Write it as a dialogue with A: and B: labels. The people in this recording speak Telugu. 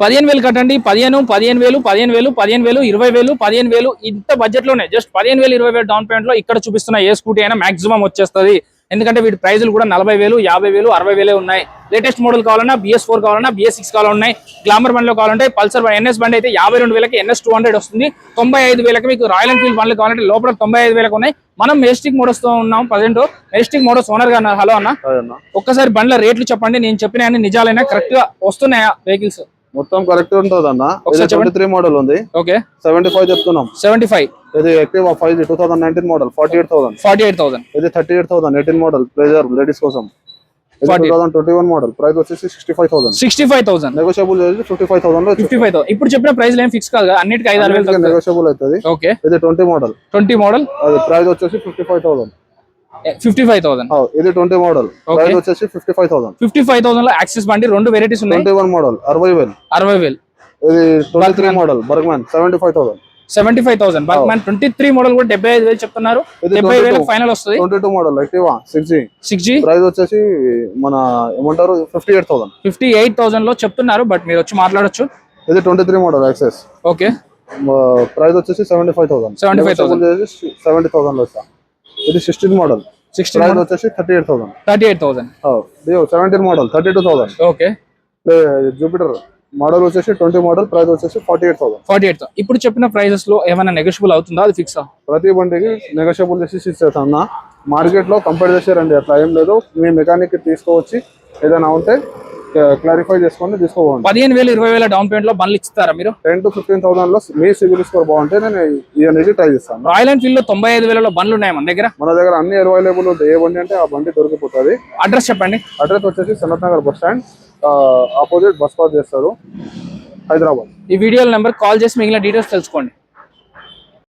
A: 15,000 కట్టండి. 15,000 20,000 15,000 ఇంత బడ్జెట్ లోనే జస్ట్ 15,000 20,000 డౌన్ పేమెంట్ లో ఇక్కడ చూపిస్తున్న ఏ స్కూటీ అయినా మాక్సిమం వచ్చేస్తుంది. ఎందుకంటే వీటి ప్రైజులు కూడా 40,000 50,000 60,000 ఉన్నాయి. లేటెస్ట్ మోడల్ కావాలన్నా BS4 కావాలన్నా BS6 కావాలన్నా ఉన్నాయి. గ్లామర్ బండ్లో కావాలంటే పల్సర్ NS బండి అయితే 52,000కి NS 200 వస్తుంది. 95,000కి మీకు రాయల్ ఎన్ఫీల్డ్ బండ్లు కావాలంటే లోపల 95,000కి ఉన్నాయి. మనం మెజెస్టిక్ మోడల్స్ తో ఉన్నాం ప్రజెంట్. మెజెస్టిక్ మోడల్స్ ఓనర్ గా అన్నారు. హలో అన్న, ఒక్కసారి బండ్ల రేట్లు చెప్పండి. నేను చెప్పిన అన్ని నిజాలైనా కరెక్ట్ గా వస్తున్నాయా వెహికల్స్?
B: మొత్తం కరెక్ట్ ఉంటుంది అన్న. 23 మోడల్ ఉంది.
A: ఓకే
B: 75 చెప్తున్నాం.
A: 75.
B: ఇది యాక్టివా 5 2019 మోడల్ 48,000. ఇది 38,000 18 మోడల్ ప్లేజర్ లేడీస్ కోసం. 2021 మోడల్ ప్రైస్ వచ్చేసి 65,000. నెగోషియబుల్ చేసి 55,000 లో
A: 55,000. ఇప్పుడు చెప్పిన ప్రైస్ ఏం ఫిక్స్ కాదు, అన్నిటికీ 5,000
B: నెగోషియబుల్ అవుతుంది.
A: ఓకే
B: ఇది 20 మోడల్ అది ప్రైస్ వచ్చేసి 55,000.
A: ఇది
B: 20 మోడల్ ప్రైస్ వచ్చేసి 55,000
A: లో యాక్సెస్ బండి రెండు వెరైటీస్ ఉన్నాయి.
B: 21 మోడల్ 60,000. ఇది 23 మోడల్ బర్గ్మాన్ 75,000.
A: బర్గ్మాన్ 23 మోడల్ కూడా 75,000 చెప్తున్నారు. 70,000 ఫైనల్ వస్తుంది.
B: 22 మోడల్ యాక్టివా 6G ప్రైస్ వచ్చేసి మన ఏమంటారు 58,000
A: లో చెప్తున్నారు. బట్ మీరు వచ్చి మాట్లాడొచ్చు.
B: ఇది 23 మోడల్ యాక్సెస్.
A: ఓకే
B: ప్రైస్ వచ్చేసి 75,000. 70,000 లో. ఇది 16 మోడల్ ప్రైస్ వచ్చేసి 38,000. 17 మోడల్ 32,000.
A: ఓకే
B: జూపిటర్ మోడల్ వచ్చేసి 20 మోడల్ ప్రైస్ వచ్చేసి 48,000.
A: ఇప్పుడు చెప్పిన ప్రైజెస్ లో ఏమైనా నెగోషియబుల్ అవుతుందా? అది ఫిక్స్?
B: ప్రతి బండికి నెగోషియబుల్ చేసి ఇచ్చేస్తాను. మార్కెట్ లో కంపేర్ చేసారండి, అట్లా ఏం లేదు. మీ మెకానిక్ తీసుకోవచ్చి ఏదైనా ఉంటే క్లారిఫై చేసుకొని తీసుకోవాలి.
A: 15,000 20,000 డౌన్ పేమెంట్ లో బండ్లు ఇస్తారా మీరు?
B: 10 to 15,000 లో మీ సివిల్ స్కోర్ బాగుంటే నేను ఇవన్నీ ట్రై చేస్తాను.
A: రాయల్ ఎన్ఫీల్డ్ లో 95,000 లో బండ్లు ఉన్నాయి మన దగ్గర.
B: అన్ని అవైలబుల్ ఉంటాయి. ఏ బండి అంటే ఆ బండి దొరికిపోతుంది.
A: అడ్రస్ చెప్పండి.
B: అడ్రస్ వచ్చేసి Sanath Nagar bus stand opposite bus pass చేస్తారు, హైదరాబాద్.
A: ఈ వీడియో నెంబర్ కాల్ చేసి మిగిలిన డీటెయిల్స్ తెలుసుకోండి.